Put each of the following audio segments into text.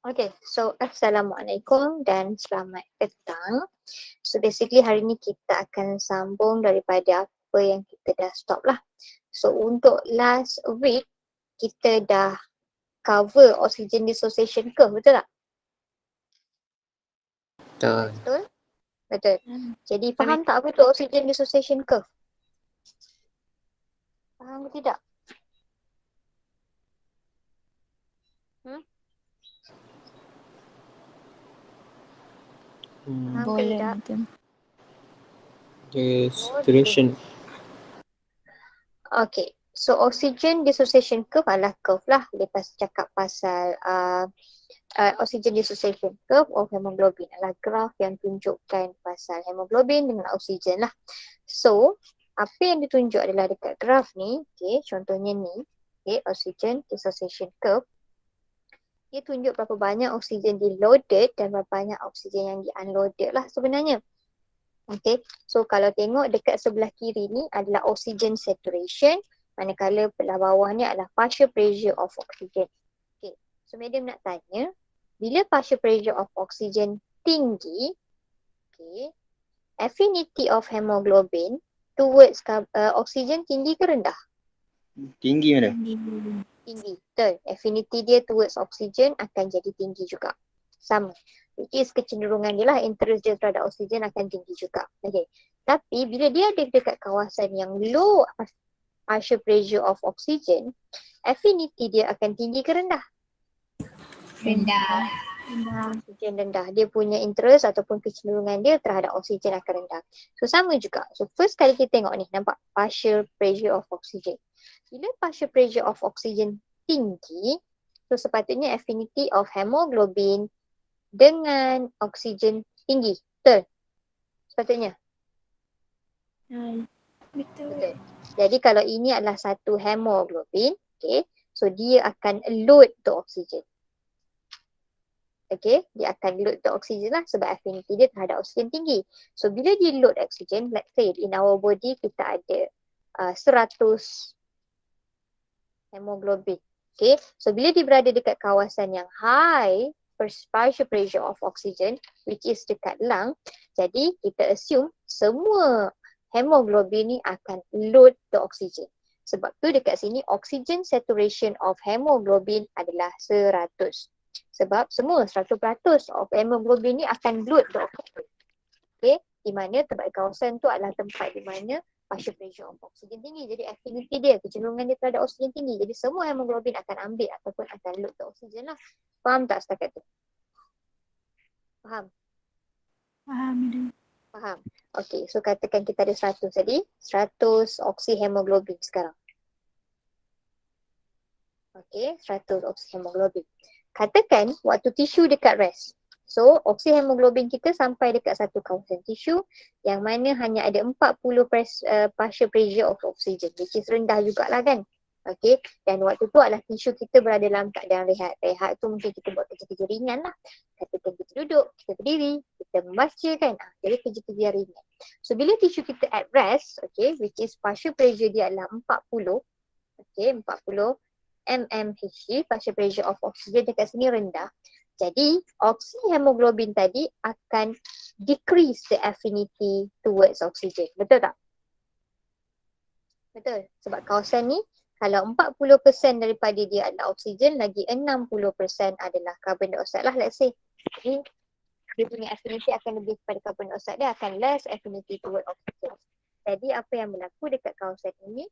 Okay, so Assalamualaikum dan selamat petang. So basically hari ni kita akan sambung daripada apa yang kita dah stop lah. So untuk last week, kita dah cover oxygen dissociation curve, betul tak? Betul. Betul? Betul. Jadi Sorry. faham tak apa tu oxygen dissociation curve? Faham ke tidak? Faham ke Boleh tidak? madam. The duration. Okay, so oxygen dissociation curve adalah curve lah lepas cakap pasal oxygen dissociation curve of hemoglobin adalah graf yang tunjukkan pasal hemoglobin dengan oksigen lah. So, apa yang ditunjuk adalah dekat graf ni, okay, contohnya ni, okay, oxygen dissociation curve. Dia tunjuk berapa banyak oksigen di-loaded dan berapa banyak oksigen yang di-unloaded lah sebenarnya. Okay, so kalau tengok dekat sebelah kiri ni adalah oxygen saturation, manakala belah bawah ni adalah partial pressure of oxygen. Okay, so madam nak tanya, bila partial pressure of oxygen tinggi, okay, affinity of hemoglobin towards oxygen tinggi ke rendah? Tinggi mana? Tinggi, betul. Affinity dia towards oxygen akan jadi tinggi juga. Sama. Which is kecenderungan dia lah, interest dia terhadap oksigen akan tinggi juga. Okay. Tapi bila dia ada dekat kawasan yang low partial pressure of oxygen, affinity dia akan tinggi ke rendah? Rendah. Oksigen rendah. Dia punya interest ataupun kecenderungan dia terhadap oksigen akan rendah. So sama juga. So first kali kita tengok ni, nampak partial pressure of oxygen. Bila partial pressure of oxygen tinggi, so sepatutnya affinity of hemoglobin dengan oksigen tinggi. Betul? Sepatutnya. Betul. Jadi kalau ini adalah satu hemoglobin, okay, so dia akan load to oksigen. Okay, dia akan load to oksigen lah sebab affinity dia terhadap oksigen tinggi. So bila dia load oksigen, let's say in our body kita ada 100 hemoglobin. Okay, so bila dia berada dekat kawasan yang high partial pressure of oxygen, which is dekat lung, jadi kita assume semua hemoglobin ni akan load to oxygen. Sebab tu dekat sini oxygen saturation of hemoglobin adalah 100. Sebab semua 100% of hemoglobin ni akan load to oxygen. Okay, di mana tempat kawasan tu adalah tempat di mana partial pressure of oksigen tinggi. Jadi affinity dia, kecenderungan dia terhadap oksigen tinggi. Jadi semua hemoglobin akan ambil ataupun akan load ke oksigen lah. Faham tak setakat tu? Faham? Faham madam. Faham. Okay, so katakan kita ada 100 tadi. 100 oksihemoglobin sekarang. Okay, 100 oksihemoglobin. Katakan waktu tisu dekat rest. So, oksihemoglobin kita sampai dekat satu kawasan tisu yang mana hanya ada 40% partial pressure of oxygen, which is rendah jugalah kan. Okay, dan waktu tu adalah tisu kita berada dalam keadaan rehat. Rehat tu mungkin kita buat kerja-kerja ringan lah. Katakan kita duduk, kita berdiri, kita membaca kan. Jadi kerja-kerja ringan. So, bila tisu kita at rest, okay, which is partial pressure dia adalah 40, okay, 40 mmHg, partial pressure of oxygen dekat sini rendah. Jadi, oksihemoglobin tadi akan decrease the affinity towards oxygen. Betul tak? Betul. Sebab kawasan ni, kalau 40% daripada dia adalah oksigen, lagi 60% adalah carbon dioxide lah, let's say. Jadi, dia punya affinity akan lebih kepada carbon dioxide, dia akan less affinity towards oxygen. Jadi, apa yang berlaku dekat kawasan ini,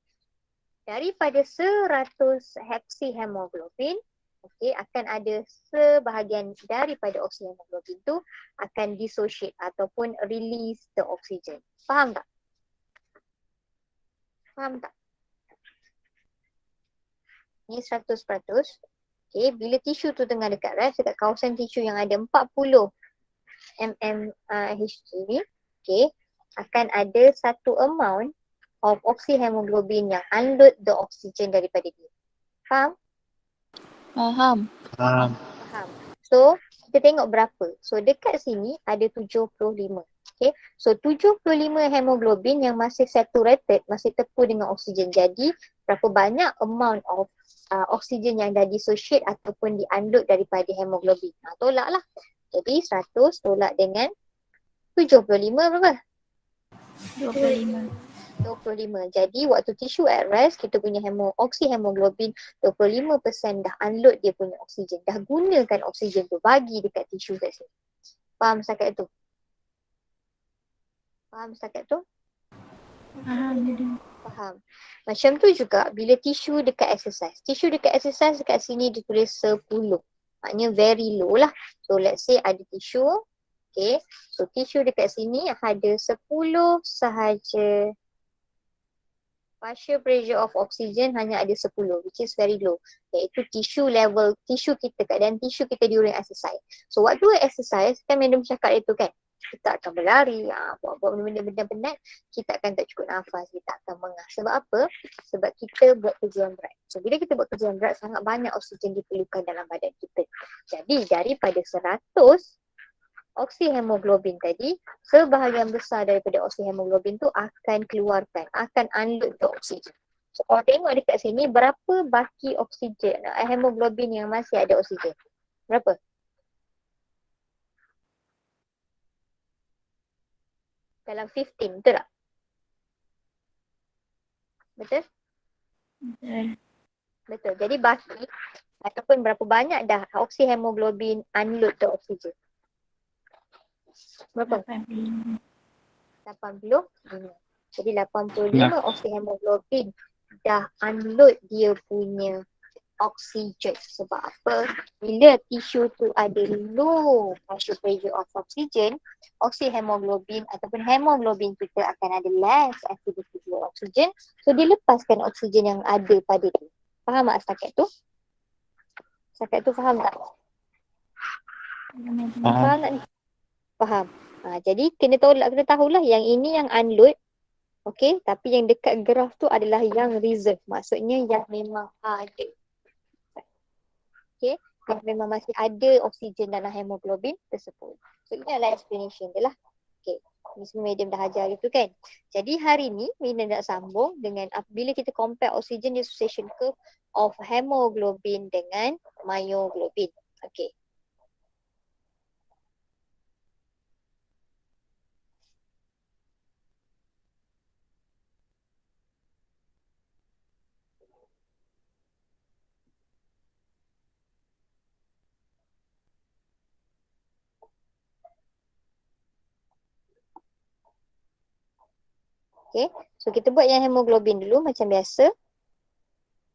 daripada 100 heksihemoglobin, okay, akan ada sebahagian daripada oksihemoglobin tu akan dissociate ataupun release the oxygen. Faham tak? Faham tak? Ni 100%. Okay, bila tisu tu tengah dekat rest, dekat kawasan tisu yang ada 40 mmHg ni, okay, akan ada satu amount of oksihemoglobin yang unload the oxygen daripada dia. Faham? Faham. Faham. So, kita tengok berapa. So, dekat sini ada 75. Okay, so 75 hemoglobin yang masih saturated, masih tepu dengan oksigen. Jadi berapa banyak amount of oksigen yang dah dissociate ataupun di-unload daripada hemoglobin. Tolak lah. Jadi 100 tolak dengan 75 berapa? 25. 25. Jadi waktu tisu at rest, kita punya oksihemoglobin 25% dah unload dia punya oksigen. Dah gunakan oksigen tu, bagi dekat tisu kat sini. Faham setakat tu? Faham setakat tu? Faham madam. Faham. Macam tu juga bila tisu dekat exercise. Tisu dekat exercise dekat sini ditulis 10. Maknanya very low lah. So let's say ada tisu. Okay. So tisu dekat sini ada 10 sahaja. Partial pressure of oxygen hanya ada 10, which is very low. Iaitu tisu level, tisu kita, keadaan tisu kita during exercise. So waktu exercise, kan madam cakap itu kan, kita akan berlari, buat benda-benda penat, kita akan tak cukup nafas, kita akan mengah. Sebab apa? Sebab kita buat kerja yang berat. So bila kita buat kerja yang berat, sangat banyak oksigen diperlukan dalam badan kita. Jadi daripada 100 oksihemoglobin tadi, sebahagian besar daripada oksihemoglobin tu akan keluarkan, akan unload ke oksigen. So kalau tengok dekat sini, berapa baki oksigen, hemoglobin yang masih ada oksigen? Berapa? Dalam 15, betul tak? Betul? Betul. Betul. Jadi baki ataupun berapa banyak dah oksihemoglobin unload ke oksigen? Berapa? 85. 85. Jadi 85 oksihemoglobin dah unload dia punya oksigen. Sebab apa? Bila tisu tu ada low partial pressure of oxygen, oksihemoglobin ataupun hemoglobin kita akan ada less activity of oxygen. So dia lepaskan oksigen yang ada pada dia. Faham tak setakat tu? Setakat tu faham tak? Faham tak ni? Faham. Jadi kena tahulah yang ini yang unload. Okay, tapi yang dekat graf tu adalah yang reserve. Maksudnya yang memang ada. Okay, yang memang masih ada oksigen dalam hemoglobin tersebut. So ini adalah explanation dia lah. Okay, ni semua medium dah ajar itu kan. Jadi hari ni Mina nak sambung dengan bila kita compare oxygen dissociation curve of hemoglobin dengan myoglobin. Okay. Okay, so kita buat yang hemoglobin dulu macam biasa.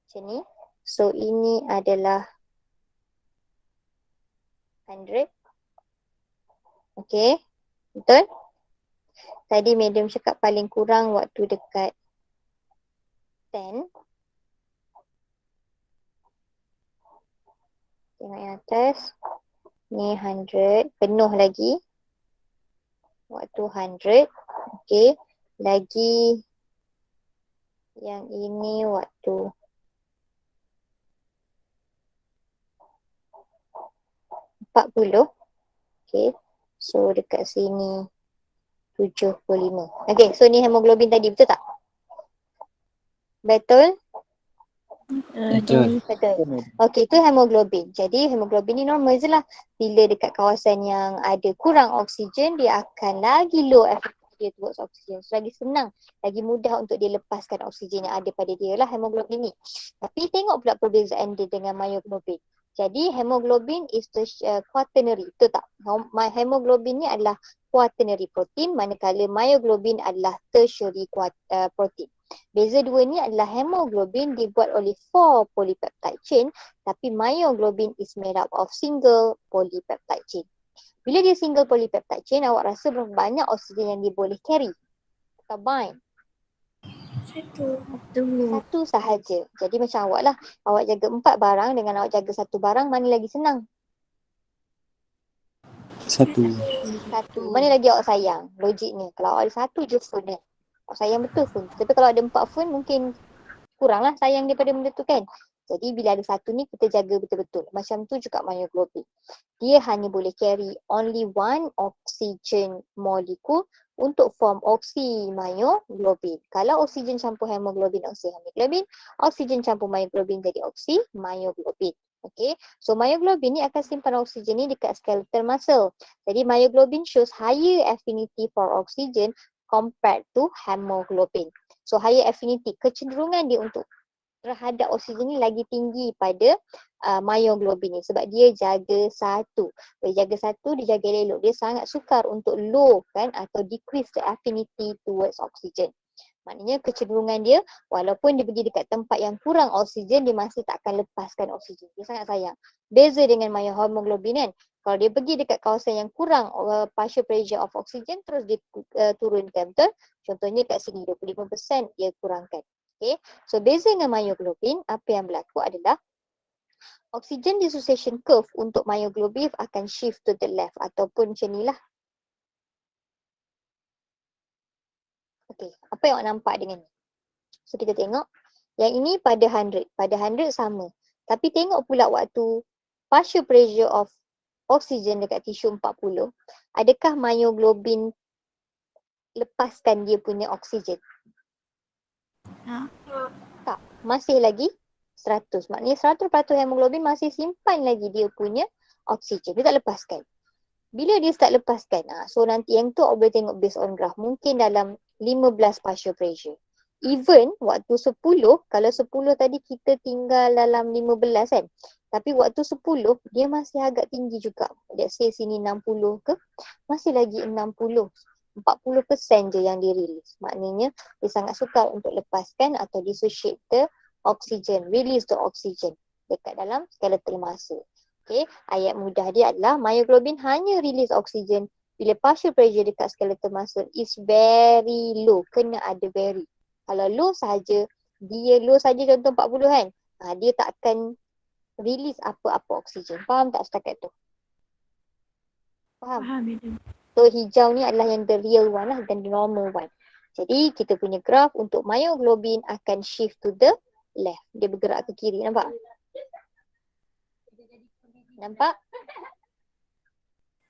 Macam ni. So ini adalah 100. Okay, betul? Tadi medium cakap paling kurang waktu dekat 10. Tengok yang atas. Ni 100. Penuh lagi. Waktu 100. Okay. Lagi yang ini waktu 40. Okay. So dekat sini 75. Okay. So ni hemoglobin tadi. Betul tak? Betul? Betul. Betul. Okey, itu hemoglobin. Jadi hemoglobin ni normal je lah. Bila dekat kawasan yang ada kurang oksigen, dia akan lagi low activity dia towards oksigen. So lagi senang, lagi mudah untuk dia lepaskan oksigen yang ada pada dia lah hemoglobin ni. Tapi tengok pula perbezaan dia dengan myoglobin. Jadi hemoglobin is the quaternary, betul tak? Hemoglobin ni adalah quaternary protein, manakala myoglobin adalah tertiary protein. Beza dua ni adalah hemoglobin dibuat oleh 4 polypeptide chain, tapi myoglobin is made up of single polypeptide chain. Bila dia single polypeptide chain, awak rasa berapa banyak oksigen yang dia boleh carry atau bind? Satu sahaja. Jadi macam awak lah, awak jaga 4 barang dengan awak jaga 1 barang, mana lagi senang? Satu. Mana lagi awak sayang? Logiknya. Kalau awak ada 1 je phone dia. Awak sayang betul phone. Tapi kalau ada 4 phone mungkin kurang lah sayang daripada benda tu kan. Jadi bila ada satu ni kita jaga betul-betul. Macam tu juga myoglobin. Dia hanya boleh carry only one oxygen molecule untuk form oxymyoglobin. Kalau oksigen campur hemoglobin, oxyhemoglobin. Oksigen campur myoglobin jadi oxymyoglobin. Okay, so myoglobin ni akan simpan oksigen ni dekat skeletal muscle. Jadi myoglobin shows higher affinity for oxygen compared to hemoglobin. So higher affinity, kecenderungan dia untuk terhadap oksigen ni lagi tinggi pada myoglobin ni sebab dia jaga satu. Dia jaga satu, dia jaga elok. Dia sangat sukar untuk low kan atau decrease the affinity towards oxygen. Maknanya kecenderungan dia walaupun dia pergi dekat tempat yang kurang oksigen, dia masih tak akan lepaskan oksigen. Dia sangat sayang. Beza dengan myohemoglobin kan. Kalau dia pergi dekat kawasan yang kurang partial pressure of oxygen, terus dia turunkan, betul? Contohnya kat sini 25% dia kurangkan. Okay. So beza dengan myoglobin, apa yang berlaku adalah oxygen dissociation curve untuk myoglobin akan shift to the left ataupun macam ni lah. Okay, apa yang awak nampak dengan ni? So kita tengok, yang ini pada 100. Pada 100 sama. Tapi tengok pula waktu partial pressure of oxygen dekat tisu 40, adakah myoglobin lepaskan dia punya oksigen? Tak, masih lagi 100. Maknanya 100% hemoglobin masih simpan lagi dia punya oksigen. Dia tak lepaskan. Bila dia start lepaskan, so nanti yang tu awak boleh tengok based on graph. Mungkin dalam 15 partial pressure. Even waktu 10, kalau 10 tadi kita tinggal dalam 15 kan. Tapi waktu 10, dia masih agak tinggi juga. Let's say sini 60 ke, masih lagi 60. 40% je yang dirilis. Maknanya dia sangat sukar untuk lepaskan atau dissociate the oxygen, release the oxygen dekat dalam skeletal muscle. Okay, ayat mudah dia adalah myoglobin hanya release oksigen bila partial pressure dekat skeletal muscle is very low. Kena ada very. Kalau low saja, dia low saja contoh 40 kan, dia tak akan release apa-apa oksigen. Faham tak setakat tu? Faham? Faham itu. So hijau ni adalah yang the real one lah dan the normal one. Jadi kita punya graph untuk myoglobin akan shift to the left. Dia bergerak ke kiri, nampak? Nampak?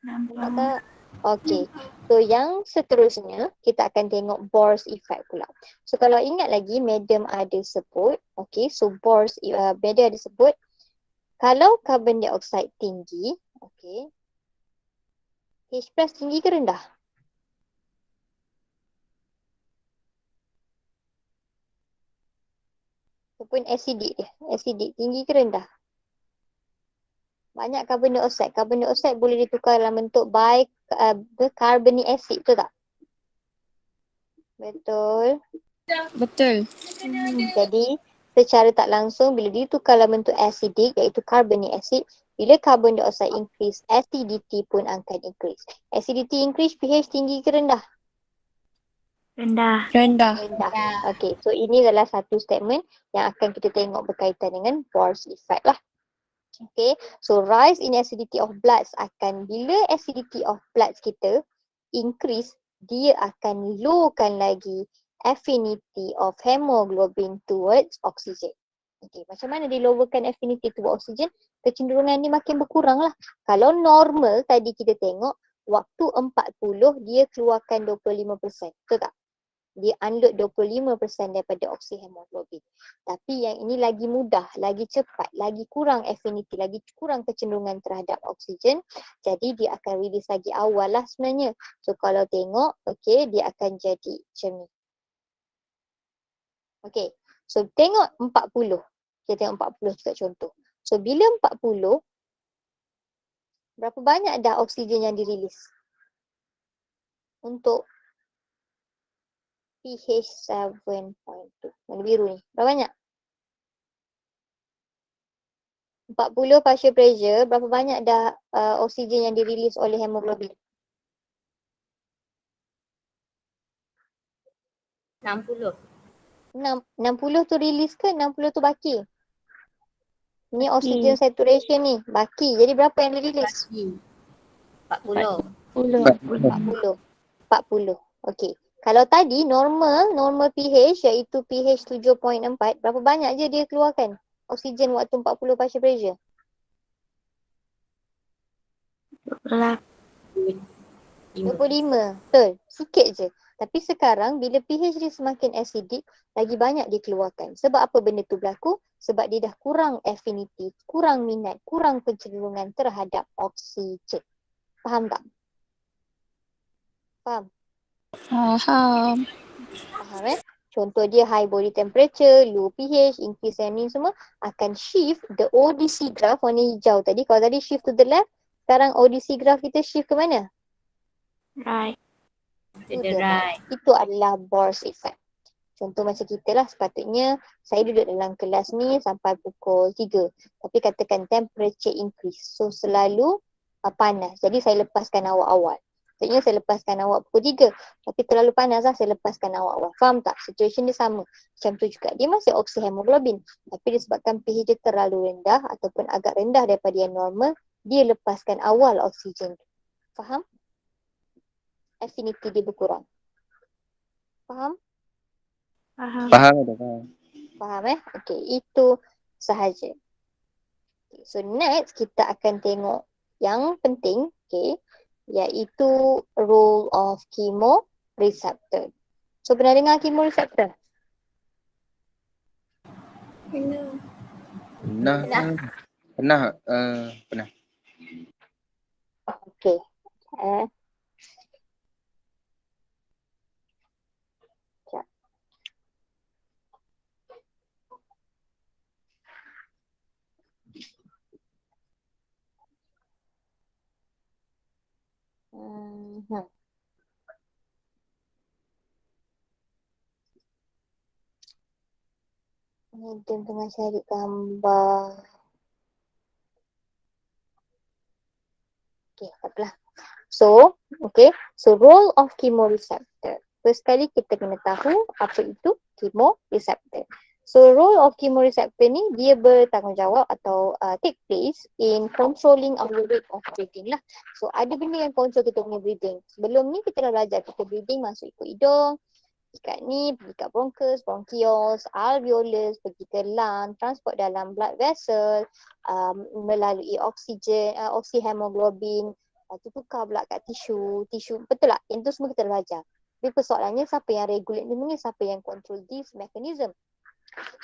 Nampak tak? Okay. So yang seterusnya kita akan tengok Bohr's effect pula. So kalau ingat lagi Madam ada sebut, okay, so Bohr's Madam ada sebut kalau carbon dioxide tinggi, okay, H plus tinggi ke rendah? Ataupun acidic dia. Acidic tinggi ke rendah? Banyak carbon dioxide. Carbon dioxide boleh ditukar dalam bentuk carbonic acid, betul tak? Betul. Betul. Jadi secara tak langsung bila ditukar dalam bentuk acidic iaitu carbonic acid, bila carbon dioxide increase, acidity pun akan increase. Acidity increase, pH tinggi ke rendah? Rendah. Rendah. Rendah. Okay, so ini adalah satu statement yang akan kita tengok berkaitan dengan Bohr's effect lah. Okay, so rise in acidity of bloods akan, bila acidity of bloods kita increase, dia akan lowkan lagi affinity of hemoglobin towards oxygen. Okay, macam mana dia lowerkan affinity towards oxygen? Kecenderungan ni makin berkurang lah. Kalau normal tadi kita tengok, waktu 40 dia keluarkan 25%. Betul tak? Dia unload 25% daripada oxyhemoglobin. Tapi yang ini lagi mudah, lagi cepat, lagi kurang affinity, lagi kurang kecenderungan terhadap oksigen. Jadi dia akan release lagi awal lah sebenarnya. So kalau tengok, okay, dia akan jadi macam ni. Okay, so tengok 40. Kita tengok 40 juga contoh. So bila 40, berapa banyak dah oksigen yang dirilis? Untuk pH 7.2. Yang biru ni. Berapa banyak? 40 partial pressure, berapa banyak dah oksigen yang dirilis oleh hemoglobin? 60. 60 tu release ke 60 tu baki? Ni Baki. oxygen saturation ni, baki. Jadi berapa yang dirilis? Baki. 40. 40. 40. Okey. Kalau tadi normal pH iaitu pH 7.4, berapa banyak je dia keluarkan? oksigen waktu 40 partial pressure? 25. Betul. Sikit je. Tapi sekarang bila pH dia semakin acidic, lagi banyak dikeluarkan. Sebab apa benda tu berlaku? Sebab dia dah kurang affinity, kurang minat, kurang kecenderungan terhadap oksigen. Faham tak? Faham? Faham. Faham Contoh dia high body temperature, low pH, increase ni semua akan shift the ODC graph warna hijau tadi. Kalau tadi shift to the left, sekarang ODC graph kita shift ke mana? Right. To the right. Itu adalah Bohr's effect. Contoh macam kita lah, sepatutnya saya duduk dalam kelas ni sampai pukul 3. Tapi katakan temperature increase. So selalu panas. Jadi saya lepaskan awal-awal. Maksudnya saya lepaskan awak pukul 3. Tapi terlalu panas lah, saya lepaskan awal-awal. Faham tak? Situation dia sama. Macam tu juga. Dia masih oksihemoglobin. Tapi disebabkan pH dia terlalu rendah ataupun agak rendah daripada yang normal, dia lepaskan awal oksigen. Faham? Affinity dia berkurang. Faham? Faham. Faham dah, faham. Faham Okey, itu sahaja. Okay, so next kita akan tengok yang penting, iaitu role of chemoreceptor. So pernah dengar chemoreceptor? Pernah. Pernah. Okey. Sekejap. Ni dia tengah cari gambar. Okey, tak apalah. So role of chemoreceptor. First kali kita kena tahu apa itu chemoreceptor. So role of chemoreceptor ni dia bertanggungjawab atau take place in controlling our rate of breathing lah. So ada benda yang control kita punya breathing. Sebelum ni kita dah belajar kita breathing masuk ikut hidung, ikat ni, pergi kat bronchioles, alveolus, pergi ke lung, transport dalam blood vessel, melalui oksihemoglobin, tu tukar pula kat tisu, betul tak? Yang tu semua kita dah belajar. Tapi persoalannya siapa yang regulate ni, siapa yang control this mechanism?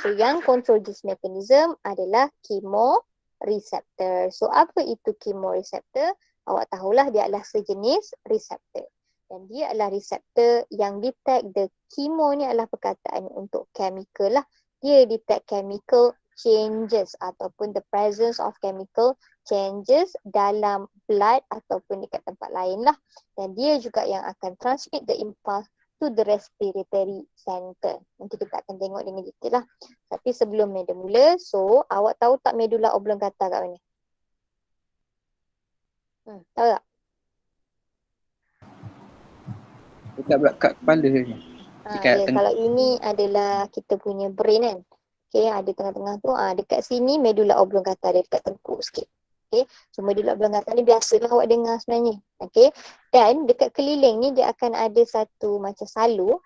So yang control this mechanism adalah chemoreceptor. So apa itu chemoreceptor? Awak tahulah dia adalah sejenis reseptor. Dan dia adalah reseptor yang detect the chemo ni adalah perkataan untuk chemical lah. Dia detect chemical changes ataupun the presence of chemical changes dalam blood ataupun dekat tempat lain lah. Dan dia juga yang akan transmit the impulse to the respiratory center. Nanti kita akan tengok dengan detail lah. Tapi sebelum dia mula, so awak tahu tak medulla oblongata kat mana? Tahu tak? Dekat kat kepala je. Kalau ini adalah kita punya brain kan. Ada tengah-tengah tu. Dekat sini medulla oblongata dia dekat tengkuk sikit. So medulla oblongata ni biasalah awak dengar sebenarnya. Dan dekat keliling ni dia akan ada satu macam salur.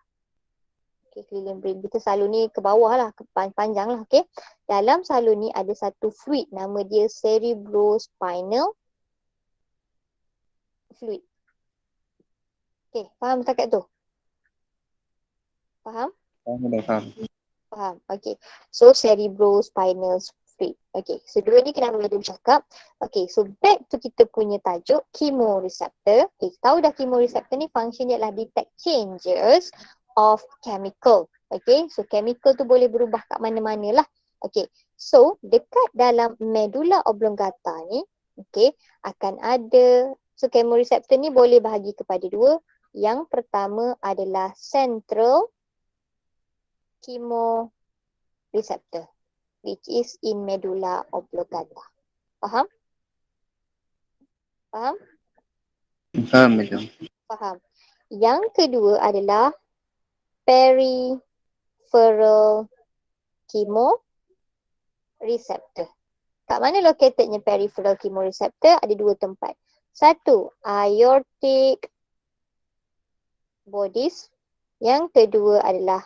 Keliling brain kita, salur ni ke bawah lah, panjang lah. Dalam salur ni ada satu fluid, nama dia cerebrospinal fluid. Faham setakat tu? Faham? Faham. So cerebrospinal fluid. So dua ni kenapa dia bercakap? So back to kita punya tajuk chemoreceptor. Tahu dah chemoreceptor ni function dia adalah detect changes of chemical. So chemical tu boleh berubah kat mana-mana lah. So dekat dalam medulla oblongata ni, akan ada, so chemoreceptor ni boleh bahagi kepada dua. Yang pertama adalah central chemoreceptor, which is in medulla oblongata. Faham? Faham? Faham betul. Faham. Yang kedua adalah peripheral chemoreceptor. Kat mana locatednya peripheral chemoreceptor? Ada dua tempat. Satu, aortic bodies. Yang kedua adalah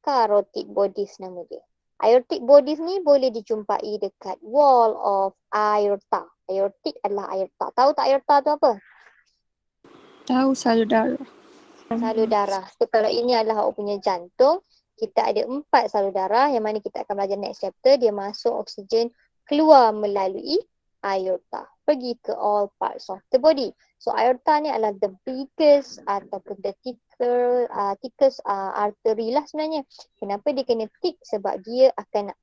carotid bodies nama dia. Aortic bodies ni boleh dijumpai dekat wall of aorta. Aortic adalah aorta. Tahu tak aorta tu apa? Tahu salur darah. Salur darah. So kalau ini adalah awak punya jantung, kita ada 4 salur darah yang mana kita akan belajar next chapter. Dia masuk oksigen keluar melalui aorta. Pergi ke all parts of the body. So aorta ni adalah the biggest ataupun the thickest artery lah sebenarnya. Kenapa dia kena thick? Sebab dia akan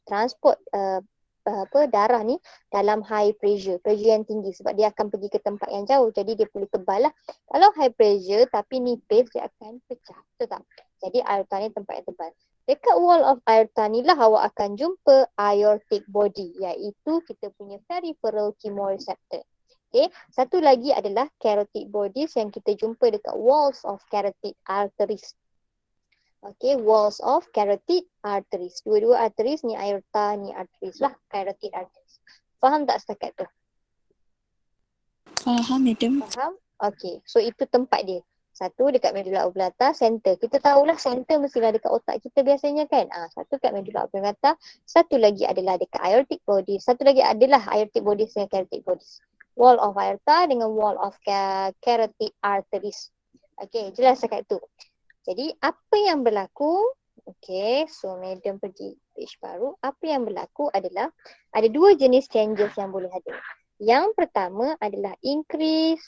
transport darah ni dalam high pressure yang tinggi sebab dia akan pergi ke tempat yang jauh, jadi dia perlu tebal lah. Kalau high pressure tapi nipis, dia akan pecah, betul tak? Jadi aorta ni tempat yang tebal. Dekat wall of aorta ni lah awak akan jumpa aortic body, iaitu kita punya peripheral chemoreceptor. Okay. Satu lagi adalah carotid bodies yang kita jumpa dekat walls of carotid arteries. Okay, walls of carotid arteries. Dua-dua arteries ni aorta, ni arteries lah, carotid arteries. Faham tak setakat tu? Faham, madam. Faham? Okay, so itu tempat dia. Satu dekat medulla oblongata, center. Kita tahulah center mestilah dekat otak kita biasanya kan. Satu dekat medulla oblongata, satu lagi adalah dekat aortic body, satu lagi adalah aortic bodies dengan carotid bodies. Wall of aorta dengan wall of carotid arteries. Okay, jelas setakat tu. Jadi apa yang berlaku, okay, so madam pergi page baru. Apa yang berlaku adalah ada dua jenis changes yang boleh ada. Yang pertama adalah increase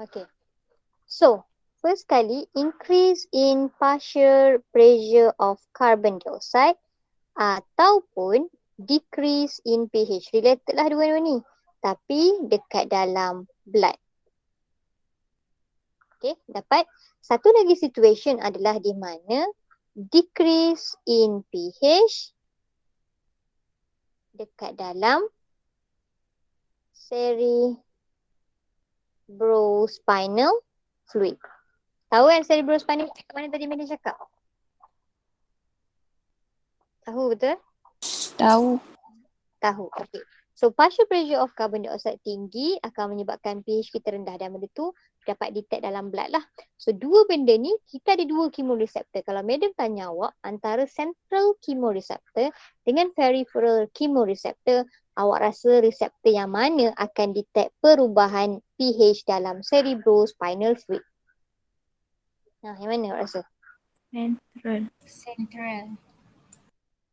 Okay. So, first kali, increase in partial pressure of carbon dioxide ataupun decrease in pH. Related lah dua-dua ni. Tapi dekat dalam blood. Okay, dapat. Satu lagi situation adalah di mana decrease in pH dekat dalam cerebrospinal fluid. Tahu kan cerebrospinal fluid mana tadi Melly cakap? Tahu betul? Tahu. Tahu. Okay. So partial pressure of carbon dioxide tinggi akan menyebabkan pH kita rendah dan benda tu dapat detect dalam blood lah. So dua benda ni kita ada dua chemoreceptor. Kalau madam tanya awak antara central chemoreceptor dengan peripheral chemoreceptor, awak rasa reseptor yang mana akan detect perubahan pH dalam cerebrospinal fluid? Yang mana awak rasa?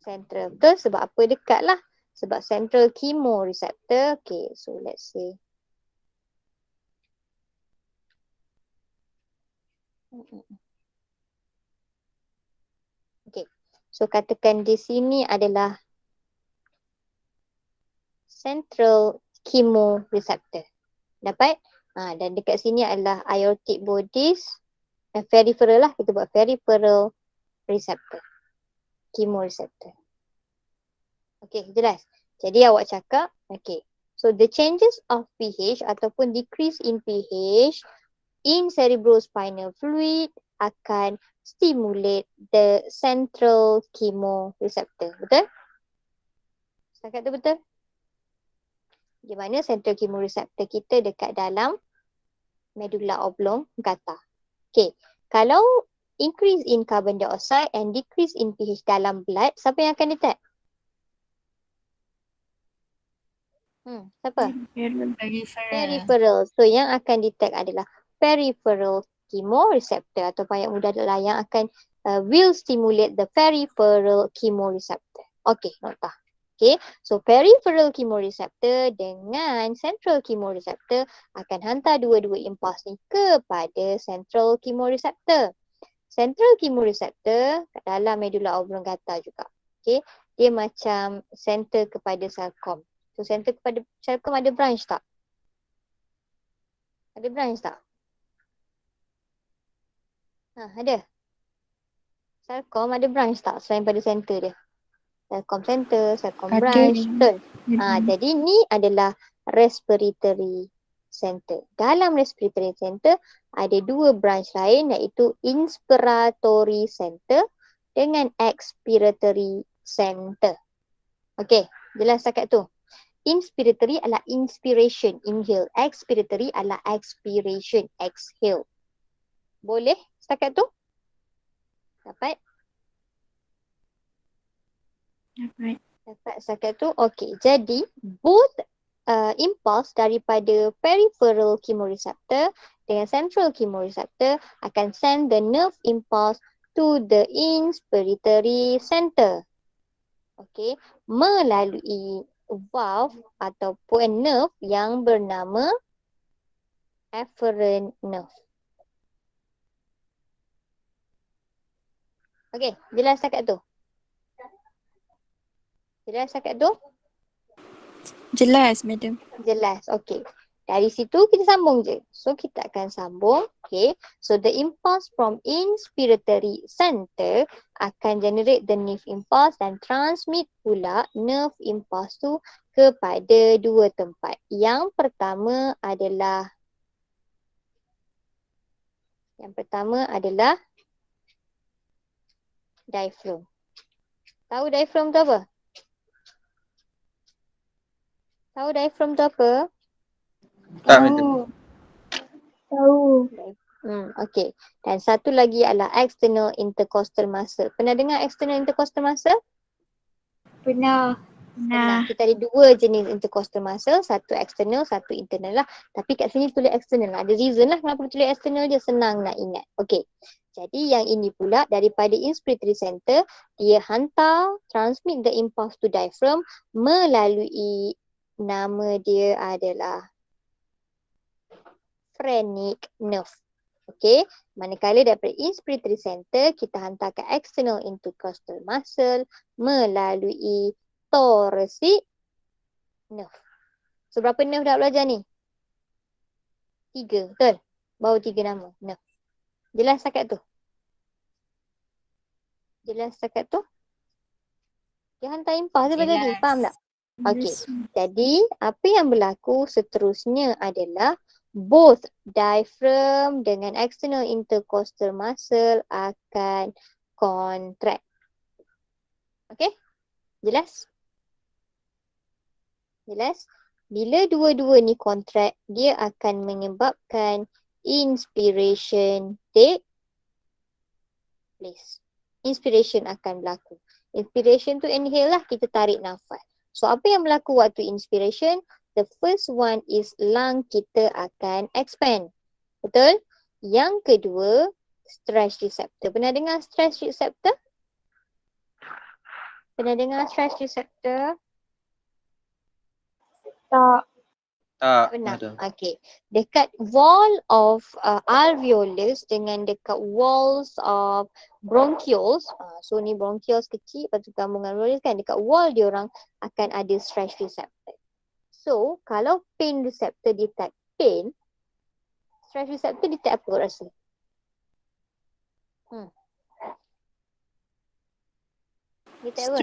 Central. Betul, sebab apa dekat lah. Sebab central chemoreceptor. Okay, so let's say. Okay, so katakan di sini adalah central chemoreceptor. Dapat? Dan dekat sini adalah aortic bodies. Peripheral lah, kita buat peripheral receptor. Chemoreceptor. Okay, jelas. Jadi awak cakap, okay. So the changes of pH ataupun decrease in pH in cerebrospinal fluid akan stimulate the central chemoreceptor. Betul? Setakat tu betul? Di mana central chemoreceptor kita dekat dalam medulla oblongata. Okay. Kalau increase in carbon dioxide and decrease in pH dalam blood, siapa yang akan detect? Siapa? Peripheral. So yang akan detect adalah peripheral chemoreceptor atau yang mudah adalah yang akan will stimulate the peripheral chemoreceptor. Okay, notah. Okay, so peripheral chemoreceptor dengan central chemoreceptor akan hantar dua-dua impuls ni kepada central chemoreceptor. Central chemoreceptor kat dalam medulla oblongata juga. Okay, dia macam center kepada sarkom. So center kepada sarkom ada branch tak? Ada branch tak? Ada. Sarkom ada branch tak selain pada center dia? Celcom center, Celcom Ada. branch. Betul. Jadi ni adalah respiratory center. Dalam respiratory center ada dua branch lain iaitu inspiratory center dengan expiratory center. Okey, jelas setakat tu. Inspiratory adalah inspiration, inhale. Expiratory adalah expiration, exhale. Boleh setakat tu? Dapat? Dapat setakat tu? Okey, jadi both impulse daripada peripheral chemoreceptor dengan central chemoreceptor akan send the nerve impulse to the inspiratory center. Okey, melalui valve ataupun nerve yang bernama afferent nerve. Okey, jelas setakat tu? Jelas setakat tu? Jelas, madam. Jelas. Okey. Dari situ kita sambung je. So kita akan sambung. Okay. So the impulse from inspiratory center akan generate the nerve impulse dan transmit pula nerve impulse tu kepada dua tempat. Yang pertama adalah diaphragm. Tahu diaphragm tu apa? Tahu diaphragm tu apa? Tak betul. Tahu. Okey. Dan satu lagi adalah external intercostal muscle. Pernah dengar external intercostal muscle? Pernah. Pernah. Kita ada dua jenis intercostal muscle. Satu external, satu internal lah. Tapi kat sini tulis external. Ada reason lah kenapa tulis external je. Senang nak ingat. Okey. Jadi yang ini pula daripada inspiratory center, dia hantar, transmit the impulse to diaphragm melalui nama dia adalah phrenic nerve. Okey, manakala daripada inspiratory center kita hantar ke external intercostal muscle melalui thoracic nerve. So berapa nerve dah belajar ni? 3, betul? Baru 3 nama nerve. Jelas setakat tu? Jelas setakat tu? Dia hantar impulse daripada tadi, faham tak? Okey, jadi apa yang berlaku seterusnya adalah both diaphragm dengan external intercostal muscle akan contract. Okey? Jelas? Jelas? Bila dua-dua ni contract, dia akan menyebabkan inspiration take place. Inspiration akan berlaku. Inspiration tu inhale lah, kita tarik nafas. So apa yang berlaku waktu inspiration? The first one is lung kita akan expand. Betul? Yang kedua, stretch receptor. Pernah dengar stretch receptor? Pernah dengar stretch receptor? Tak. Tak Pernah. betul. Okey. Dekat wall of alveolus dengan dekat walls of bronchioles. So ni bronchioles kecil, lepas tu gabung alveolus kan. Dekat wall dia orang akan ada stretch receptor. So kalau pain receptor detect pain, stretch receptor detect apa rasa? Detect apa?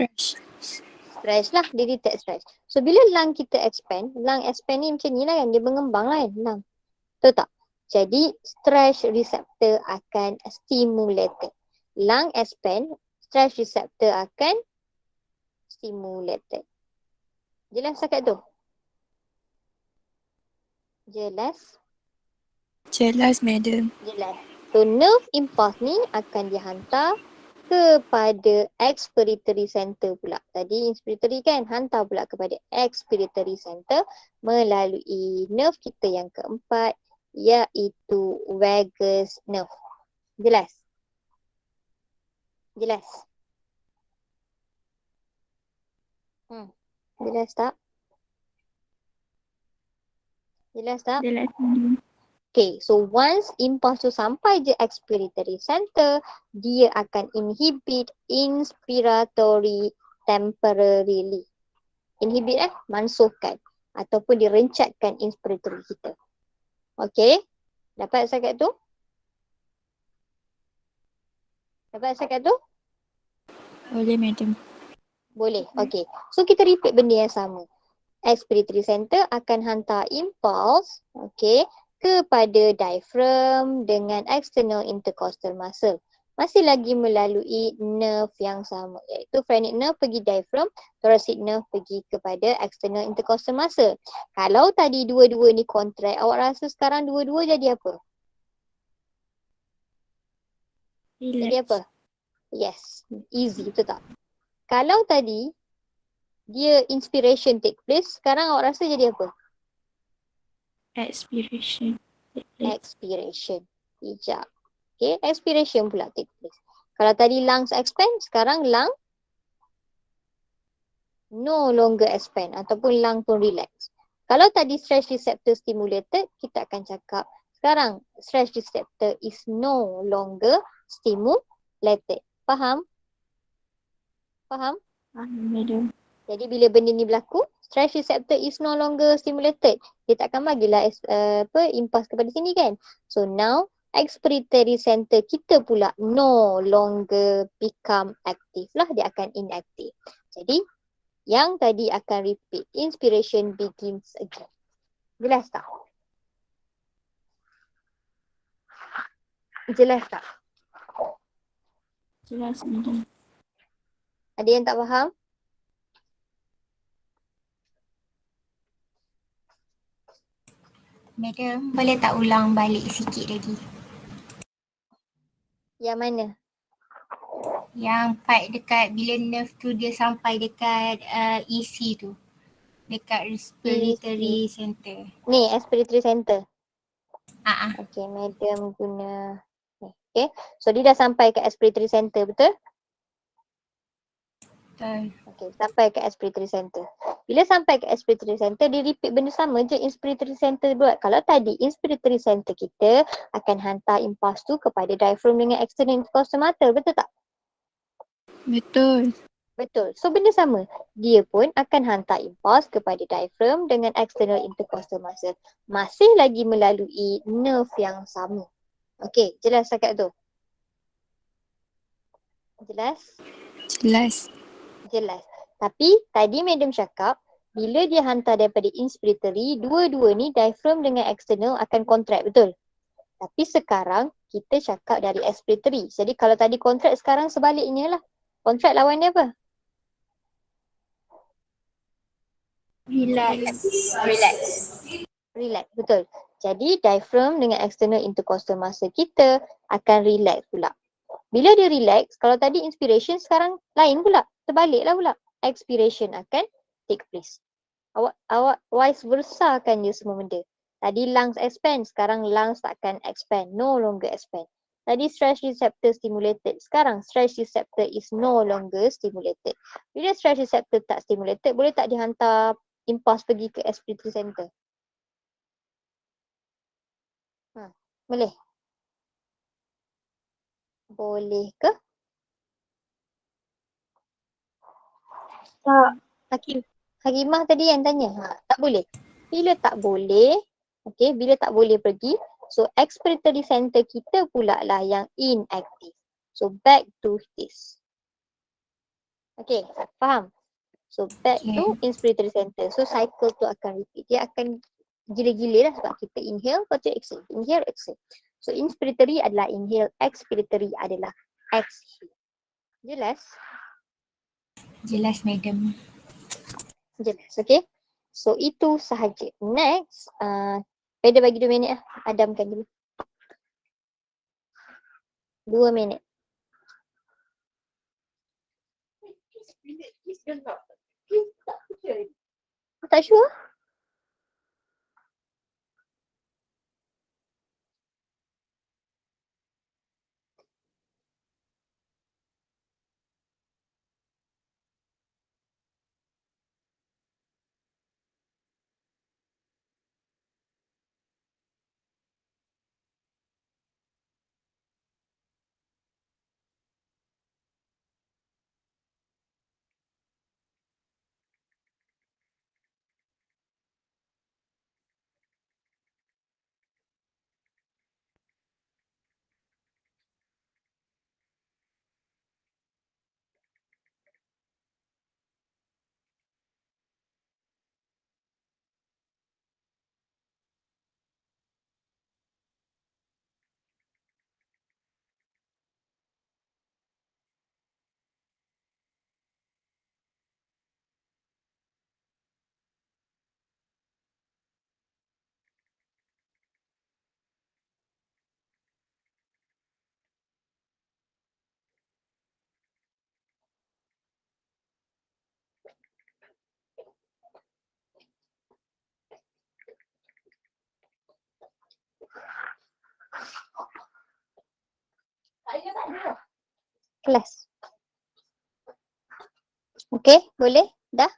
Stretch lah, dia detect stretch. So bila lung kita expand ni macam ni lah kan, dia mengembang lah kan lung. Betul tak? Jadi stretch receptor akan stimulated. Lung expand, stretch receptor akan stimulated. Jelas setakat tu? Jelas? Jelas, madam. Jelas. So nerve impulse ni akan dihantar kepada expiratory center pula. Tadi inspiratory kan, hantar pula kepada expiratory center melalui nerve kita yang keempat iaitu vagus nerve. Jelas? Jelas? Jelas tak? Jelas tak? Jelas. Okay, so once impulse tu sampai je expiratory center, dia akan inhibit inspiratory temporarily. Inhibit mansuhkan ataupun direncatkan inspiratory kita. Okay, dapat setakat tu? Dapat setakat tu? Boleh, madam. Boleh. Okay. So kita repeat benda yang sama. Expiratory center akan hantar impuls, okay, kepada diaphragm dengan external intercostal muscle. Masih lagi melalui nerve yang sama, iaitu phrenic nerve pergi diaphragm, thoracic nerve pergi kepada external intercostal muscle. Kalau tadi dua-dua ni contract, awak rasa sekarang dua-dua jadi apa? Jadi apa? Yes, easy, betul tak? Kalau tadi dia inspiration take place, sekarang awak rasa jadi apa? Expiration. Take place. Expiration. Hijab. Okay, expiration pula take place. Kalau tadi lungs expand, sekarang lung no longer expand ataupun lung pun relax. Kalau tadi stretch receptor stimulated, kita akan cakap sekarang stretch receptor is no longer stimulated. Faham? Faham? Madam. Jadi bila benda ni berlaku, stretch receptor is no longer stimulated. Dia takkan bagilah impuls kepada sini kan. So now expiratory center kita pula no longer become active lah. Dia akan inactive. Jadi yang tadi akan repeat. Inspiration begins again. Jelas tak? Jelas tak? Jelas, madam. Ada yang tak faham? Madam, boleh tak ulang balik sikit lagi? Yang mana? Yang part dekat bila nerve tu dia sampai dekat EC tu. Dekat respiratory center. Ni expiratory center. Ah, Okay, madam guna. Okay, so dia dah sampai ke expiratory center, betul? betul. Okay, sampai ke expiratory center. Bila sampai ke expiratory center, dia repeat benda sama je inspiratory center buat. Kalau tadi inspiratory center kita akan hantar impuls tu kepada diaphragm dengan external intercostal muscle, betul tak? Betul. Betul. So benda sama. Dia pun akan hantar impuls kepada diaphragm dengan external intercostal muscle. Masih lagi melalui nerve yang sama. Okay, jelas cakap tu? Jelas? Jelas. Jelas. Tapi tadi madam cakap bila dia hantar daripada inspiratory, dua-dua ni diaphragm dengan external akan contract, betul? Tapi sekarang kita cakap dari expiratory. Jadi kalau tadi contract, sekarang sebaliknya lah. Contract lawan dia apa? Relax. Relax. Relax, betul. Jadi diaphragm dengan external intercostal muscle kita akan relax pula. Bila dia relax, kalau tadi inspiration, sekarang lain pula. Terbaliklah pula. Expiration akan take place. Awak vice versa kan je semua benda. Tadi lungs expand, sekarang lungs takkan expand, no longer expand. Tadi stretch receptor stimulated, sekarang stretch receptor is no longer stimulated. Bila stretch receptor tak stimulated, boleh tak dihantar impuls pergi ke expiratory center? Boleh? Boleh ke? Tak. Hakimah tadi yang tanya. Tak boleh. Bila tak boleh, okay, bila tak boleh pergi, so expiratory center kita pula lah yang inactive. So back to this. Okay, faham? So back to inspiratory center. So cycle tu akan repeat. Dia akan gila-gila lah sebab kita inhale, lepas tu exhale. Inhale, exhale. So inspiratory adalah inhale, expiratory adalah exhale. Jelas? Jelas, madam. Jelas, okay? So itu sahaja. Next, Peda bagi 2 minit lah. Adamkan dulu. 2 minit. Tak sure? kelas. Okay, boleh? Dah?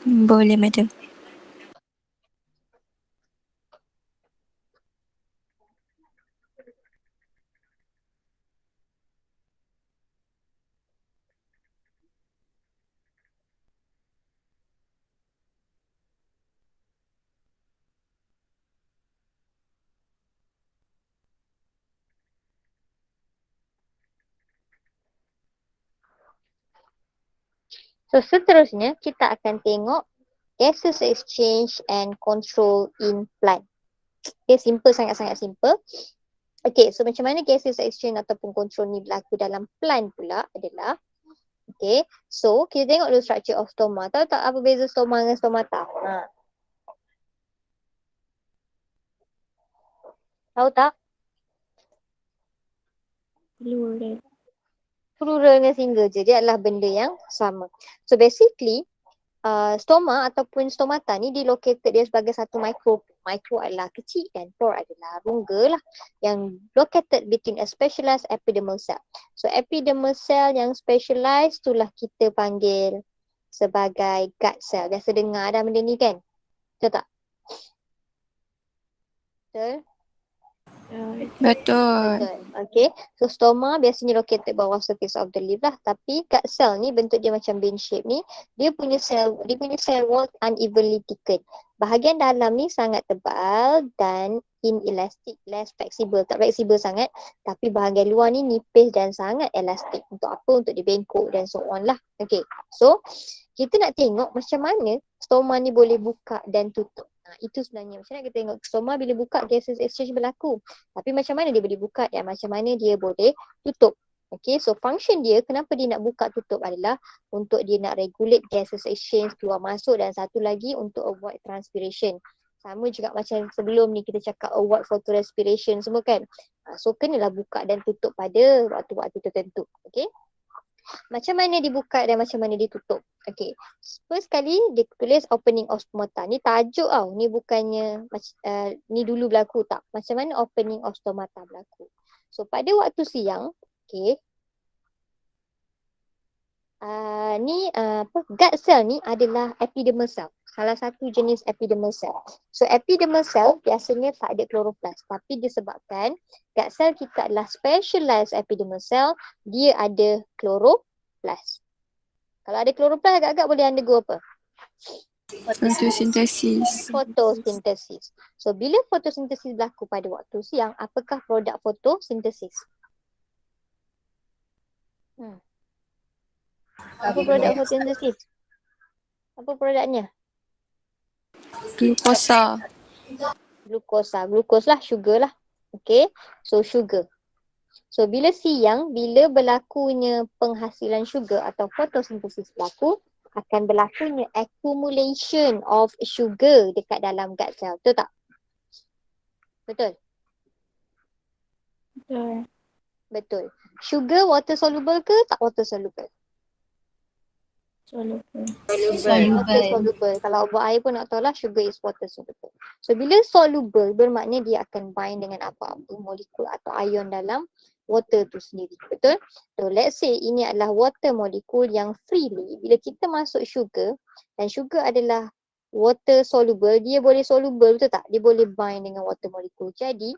Boleh, madam. So seterusnya kita akan tengok gases exchange and control in plant. Okay, simple, sangat-sangat simple. Okay, so macam mana gases exchange ataupun control ni berlaku dalam plant pula adalah, okay, so kita tengok dulu structure of stoma. Tahu tak apa beza stoma dengan stomata? Tahu tak? Plural. Plural dengan single je, dia adalah benda yang sama. So basically, stoma ataupun stomata ni dilocated dia sebagai satu micro. Micro adalah kecil dan pore adalah rongga lah yang located between a specialized epidermal cell. So epidermal cell yang specialized itulah kita panggil sebagai gut cell. Biasa dengar dah benda ni kan? Betul tak? Betul? Betul. Betul. Okay. So stoma biasanya located bawah surface of the leaf lah. Tapi gut cell ni bentuk dia macam bean shape ni. Dia punya cell wall unevenly thickened. Bahagian dalam ni sangat tebal dan inelastic, less flexible. Tak flexible sangat. Tapi bahagian luar ni nipis dan sangat elastik. Untuk apa? Untuk dibengkok dan so on lah. Okay. So kita nak tengok macam mana stoma ni boleh buka dan tutup. Itu sebenarnya. Macam mana kita tengok stoma bila buka gases exchange berlaku. Tapi macam mana dia boleh buka dan macam mana dia boleh tutup. Okay, so function dia, kenapa dia nak buka tutup adalah untuk dia nak regulate gases exchange keluar masuk dan satu lagi untuk avoid transpiration. Sama juga macam sebelum ni kita cakap avoid photorespiration semua kan. So kenalah buka dan tutup pada waktu-waktu tertentu. Okay. Macam mana dibuka dan macam mana ditutup. Okay. First kali dia tulis opening of stomata. Ni tajuk tau. Ni bukannya ni dulu berlaku tak. Macam mana opening of stomata berlaku. So pada waktu siang, okay. Gut cell ni adalah epidermal cell. Salah satu jenis epidermal cell. So epidermal cell biasanya tak ada chloroplast. Tapi disebabkan gut cell kita adalah specialized epidermal cell, dia ada chloroplast. Kalau ada chloroplast agak-agak boleh undergo apa? Fotosintesis. Fotosintesis. So bila fotosintesis berlaku pada waktu siang, apakah produk fotosintesis? Apa produk fotosintesis? Apa produknya? Glukosa. Glukos lah, sugar lah. Okay, so sugar. So bila siang, bila berlakunya penghasilan sugar atau fotosintesis berlaku, akan berlakunya accumulation of sugar dekat dalam gut cell. Betul tak? Betul? Betul. Betul. Sugar water soluble ke tak water soluble? Soluble. Water soluble. Kalau buat air pun nak tahu lah sugar is water soluble. So bila soluble bermakna dia akan bind dengan apa-apa molekul atau ion dalam water tu sendiri. Betul? So let's say ini adalah water molecule yang freely. Bila kita masuk sugar dan sugar adalah water soluble, dia boleh soluble betul tak? Dia boleh bind dengan water molecule. Jadi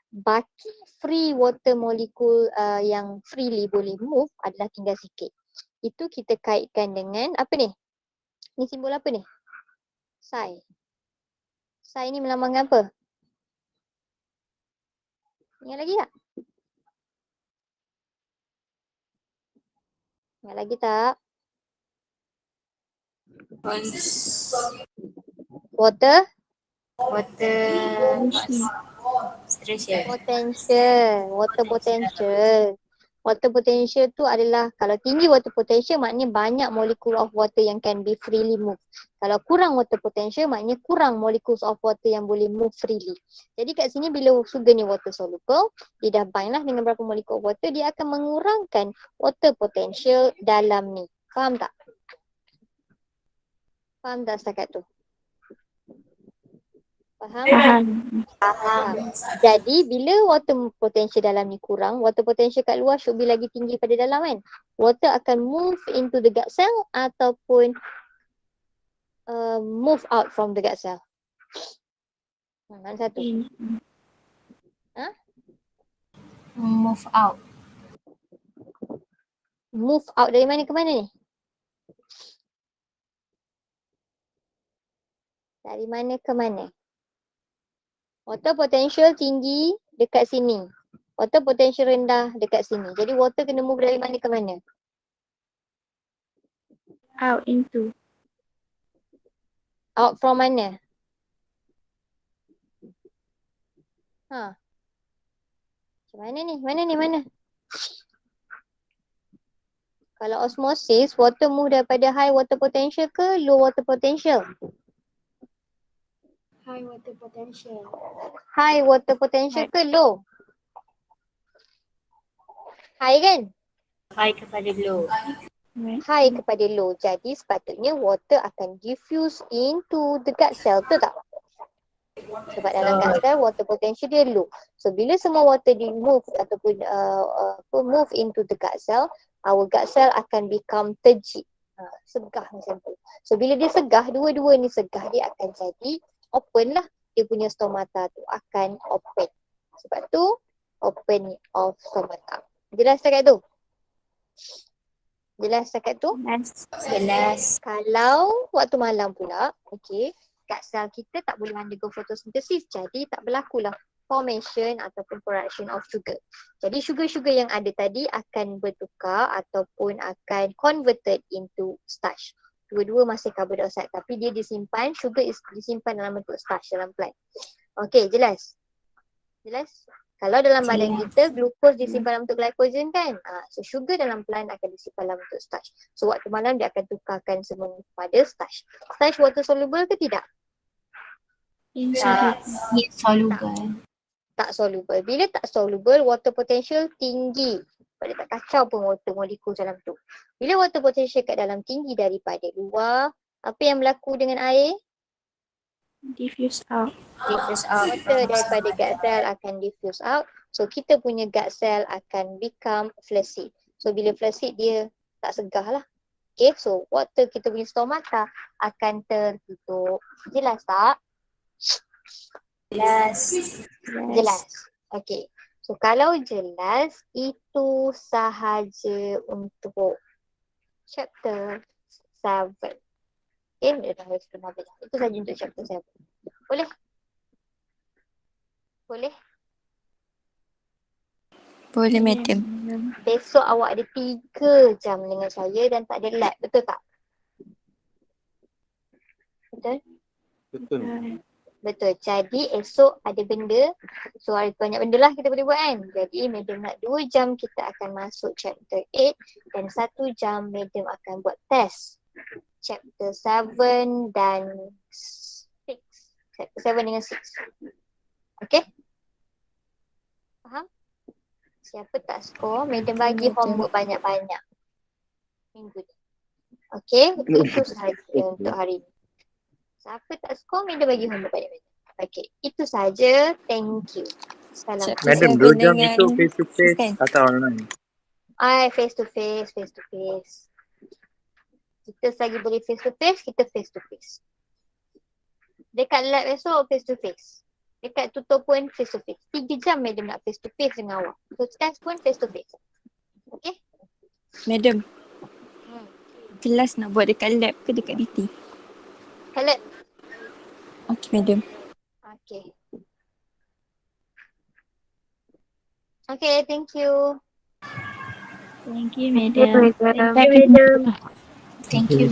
baki free water molecule yang freely boleh move adalah tinggal sikit. Itu kita kaitkan dengan apa ni? Ni simbol apa ni? Psi. Psi ni melambangkan apa? Ingat lagi tak? Ingat lagi tak? Water potential. Water potential. Water potential tu adalah kalau tinggi water potential maknanya banyak molecule of water yang can be freely move. Kalau kurang water potential maknanya kurang molecules of water yang boleh move freely. Jadi kat sini bila sugar ni water soluble, dia dah bind lah dengan berapa molecule of water, dia akan mengurangkan water potential dalam ni. Faham tak? Faham tak setakat tu? Faham? Faham. Faham. Jadi bila water potential dalam ni kurang, water potential kat luar should be lagi tinggi pada dalam kan. Water akan move into the gut cell ataupun move out from the gut cell. Mana satu? In. Move out. Move out dari mana ke mana ni? Dari mana ke mana? Water potential tinggi dekat sini. Water potential rendah dekat sini. Jadi water kena move dari mana ke mana? Out into. Out from mana? Ha. Macam mana ni? Mana ni? Mana? Kalau osmosis, water move daripada high water potential ke low water potential? High water potential. High water potential ke low? High kan? High kepada low. Right. High kepada low. Jadi sepatutnya water akan diffuse into the gut cell. Betul tak? Sebab dalam gut cell water potential dia low. So bila semua water di move ataupun move into the gut cell, our gut cell akan become turgid. Segah macam tu. So bila dia segah, dua-dua ni segah, dia akan jadi open lah. Dia punya stomata tu akan open. Sebab tu open of stomata. Jelas cakap tu? Jelas cakap tu? Jelas. Kalau waktu malam pula, okay, gut cell kita tak boleh undergo photosynthesis. Jadi tak berlakulah formation ataupun production of sugar. Jadi sugar-sugar yang ada tadi akan bertukar ataupun akan converted into starch. Dua-dua masih carbon dioxide tapi dia disimpan, sugar disimpan dalam bentuk starch dalam plant. Okay, jelas? Jelas? Kalau dalam badan kita, glukos disimpan dalam bentuk glycogen kan? So sugar dalam plant akan disimpan dalam bentuk starch. So waktu malam dia akan tukarkan semua pada starch. Starch water soluble ke tidak? Insoluble. Tak soluble. Bila tak soluble, water potential tinggi. Sebab dia tak kacau pun water molekul dalam tu. Bila water potential kat dalam tinggi daripada luar, apa yang berlaku dengan air? Diffuse out. Diffuse out. Water daripada gut cell akan diffuse out. So kita punya gut cell akan become flaccid. So bila flaccid dia tak segah lah. Okay, so water kita punya stomata akan tertutup. Jelas tak? Jelas. Jelas. Okay. So kalau jelas, itu sahaja untuk chapter 7. Okay, dah habis pernah belajar. Itu sahaja untuk chapter 7. Boleh? Boleh? Boleh, madam. Besok awak ada 3 jam dengan saya dan tak ada lab. Betul tak? Betul? Betul. Betul. Jadi esok ada benda. So ada banyak benda lah kita boleh buat kan. Jadi madam nak 2 jam kita akan masuk chapter 8 dan 1 jam madam akan buat test. Chapter 7 dan 6. Chapter 7 dengan 6. Okay? Faham? Siapa tak score, madam bagi homework banyak-banyak minggu ni. Okay? Itu sahaja untuk hari ni. Siapa tak score, madam bagi homework banyak-banyak. Okay, itu saja. Thank you. Salam. Madam, 2 jam itu face to face atau online? Face to face, face to face. Kita selagi boleh face to face, kita face to face. Dekat lab esok face to face. Dekat tutor pun face to face. 3 jam madam nak face to face dengan awak. So test pun face to face. Okay? Madam, kelas nak buat dekat lab ke dekat DT? Dekat lab. Okay, madam. Okay. Okay, thank you. Thank you, madam. Thank you.